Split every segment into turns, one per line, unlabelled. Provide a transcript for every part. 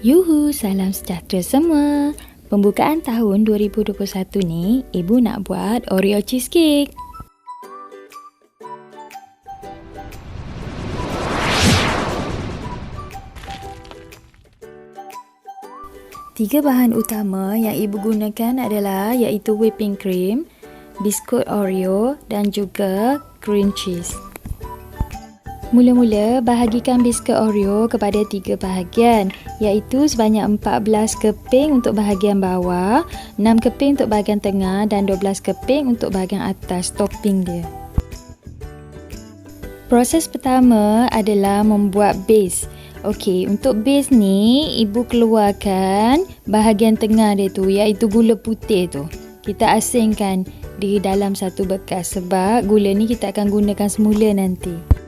Yuhu, salam sejahtera semua. Pembukaan tahun 2021 ni, Ibu nak buat Oreo cheesecake. Tiga bahan utama yang Ibu gunakan adalah iaitu whipping cream, biskut Oreo dan juga cream cheese. Mula-mula, bahagikan biskut Oreo kepada 3 bahagian, iaitu sebanyak 14 keping untuk bahagian bawah, 6 keping untuk bahagian tengah dan 12 keping untuk bahagian atas topping dia. Proses pertama adalah membuat base. Okey, untuk base ni, Ibu keluarkan bahagian tengah dia tu, iaitu gula putih tu. Kita asingkan di dalam satu bekas sebab gula ni kita akan gunakan semula nanti.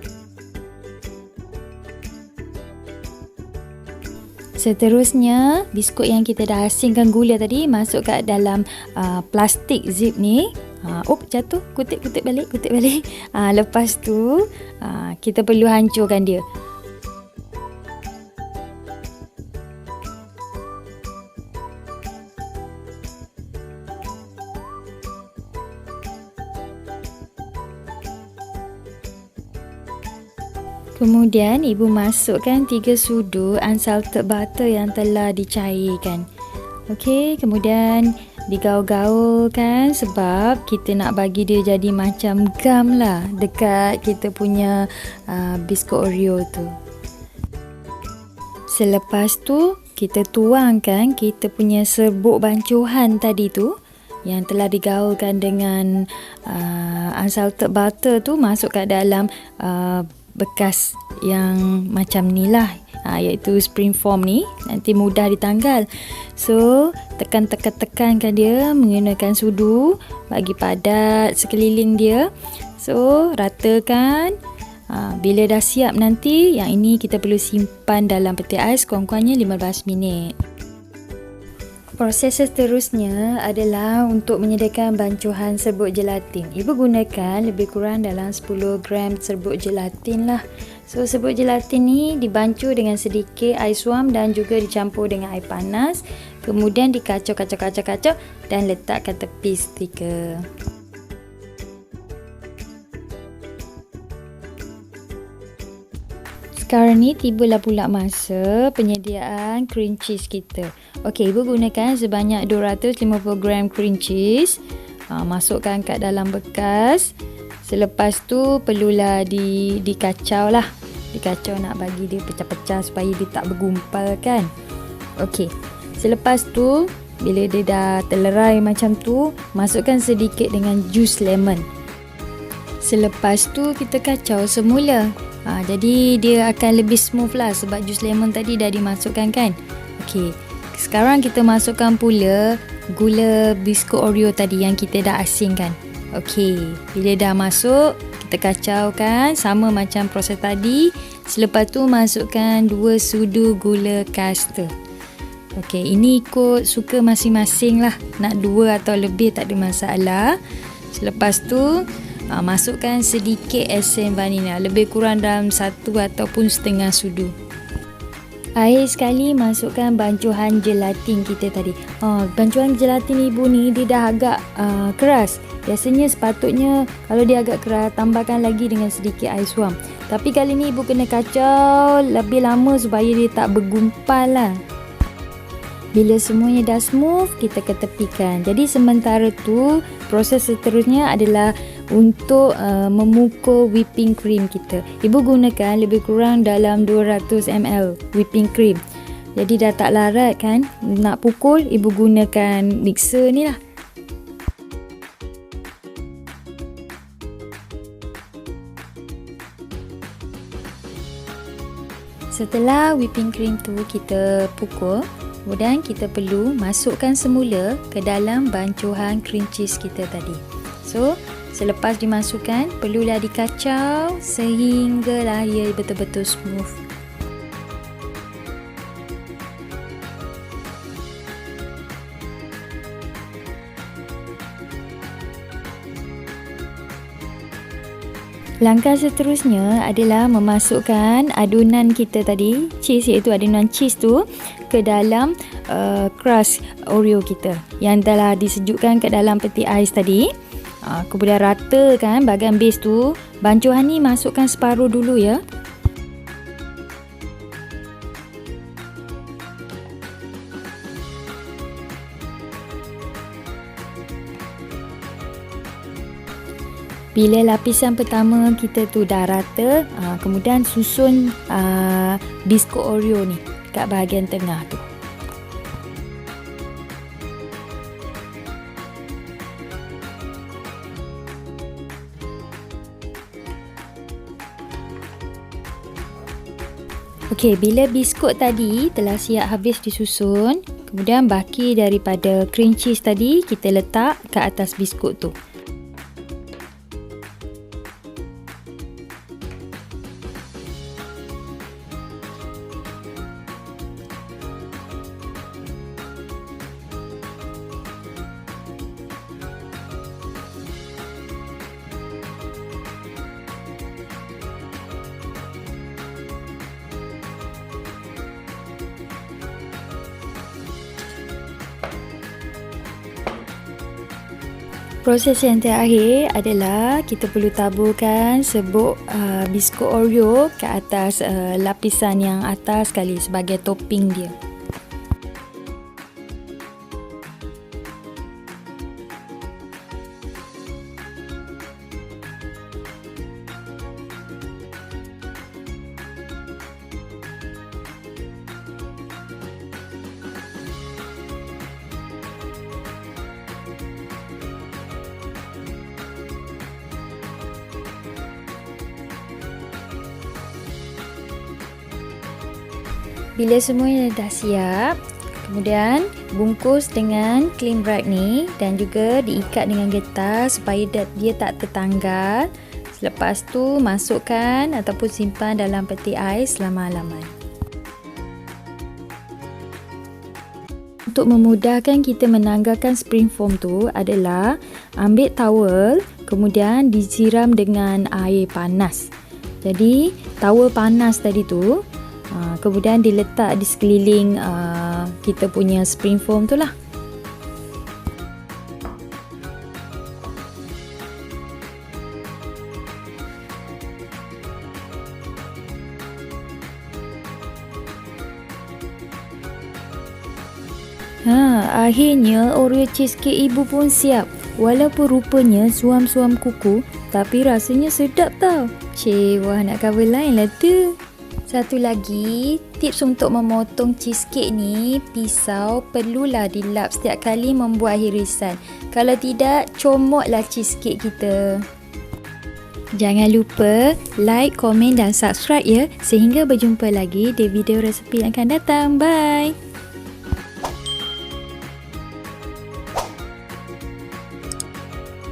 Seterusnya, biskut yang kita dah asingkan gula tadi masuk kat dalam plastik zip ni. Jatuh, kutip balik. Lepas tu, kita perlu hancurkan dia. Kemudian Ibu masukkan 3 sudu unsalted butter yang telah dicairkan. Okey, kemudian digaul-gaulkan sebab kita nak bagi dia jadi macam gam lah dekat kita punya biskut Oreo tu. Selepas tu, kita tuangkan kita punya serbuk bancuhan tadi tu yang telah digaulkan dengan unsalted butter tu masuk kat dalam bekas yang macam ni lah, iaitu spring foam ni, nanti mudah ditanggal. So tekankan dia menggunakan sudu, bagi padat sekeliling dia. So ratakan. Bila dah siap nanti, yang ini kita perlu simpan dalam peti ais kurang-kurangnya 15 minit. Proses seterusnya adalah untuk menyediakan bancuhan serbuk gelatin. Ibu gunakan lebih kurang dalam 10 gram serbuk gelatin lah. So serbuk gelatin ni dibancuh dengan sedikit air suam dan juga dicampur dengan air panas. Kemudian dikacau-kacau dan letakkan tepi setrika. Sekarang ni tibalah pula masa penyediaan cream cheese kita. Okey, Ibu gunakan sebanyak 250 gram cream cheese. Masukkan kat dalam bekas. Selepas tu perlulah dikacau lah. Dikacau nak bagi dia pecah-pecah supaya dia tak bergumpal kan. Okey, selepas tu bila dia dah terlerai macam tu, masukkan sedikit dengan jus lemon. Selepas tu kita kacau semula. Jadi dia akan lebih smooth lah sebab jus lemon tadi dah dimasukkan kan. Okey, sekarang kita masukkan pula gula biskut Oreo tadi yang kita dah asingkan. Okey, bila dah masuk, kita kacaukan sama macam proses tadi. Selepas tu masukkan 2 sudu gula caster. Okey, ini ikut suka masing-masing lah. Nak 2 atau lebih tak ada masalah. Selepas tu masukkan sedikit esen vanila, lebih kurang dalam 1 ataupun setengah sudu. Akhir sekali masukkan bancuhan gelatin kita tadi. Bancuhan gelatin Ibu ni dia dah agak keras. Biasanya sepatutnya kalau dia agak keras, tambahkan lagi dengan sedikit air suam. Tapi kali ni Ibu kena kacau lebih lama supaya dia tak bergumpal lah. Bila semuanya dah smooth, kita ketepikan. Jadi sementara tu, proses seterusnya adalah untuk memukul whipping cream kita. Ibu gunakan lebih kurang dalam 200 ml whipping cream. Jadi dah tak larat kan, nak pukul, Ibu gunakan mixer ni lah. Setelah whipping cream tu kita pukul, kemudian kita perlu masukkan semula ke dalam bancuhan cream cheese kita tadi. So, selepas dimasukkan, perlulah dikacau sehinggalah ia betul-betul smooth. Langkah seterusnya adalah memasukkan adunan kita tadi, cheese, iaitu adunan cheese tu ke dalam crust Oreo kita yang telah disejukkan ke dalam peti ais tadi. Kemudian ratakan bahagian base tu. Bancuhan ni masukkan separuh dulu ya. Bila lapisan pertama kita tu dah rata, kemudian susun biskut Oreo ni kat bahagian tengah tu. Okey, bila biskut tadi telah siap habis disusun, kemudian baki daripada cream cheese tadi kita letak ke atas biskut tu. Proses yang terakhir adalah kita perlu taburkan sebuk biskut Oreo ke atas lapisan yang atas sekali sebagai topping dia. Bila semuanya dah siap, kemudian bungkus dengan cling wrap ni dan juga diikat dengan getah supaya dia tak tertanggal. Selepas tu masukkan ataupun simpan dalam peti ais selama-lamanya. Untuk memudahkan kita menanggalkan spring foam tu adalah ambil towel, kemudian disiram dengan air panas. Jadi towel panas tadi tu kemudian diletak di sekeliling kita punya spring foam tu lah. Akhirnya Oreo cheesecake ibu pun siap. Walaupun rupanya suam-suam kuku, tapi rasanya sedap tau. Wah, nak cover lain lah tu. Satu lagi, tips untuk memotong cheesecake ni, pisau perlulah dilap setiap kali membuat irisan. Kalau tidak, comotlah cheesecake kita. Jangan lupa like, komen dan subscribe ya, sehingga berjumpa lagi di video resepi yang akan datang. Bye!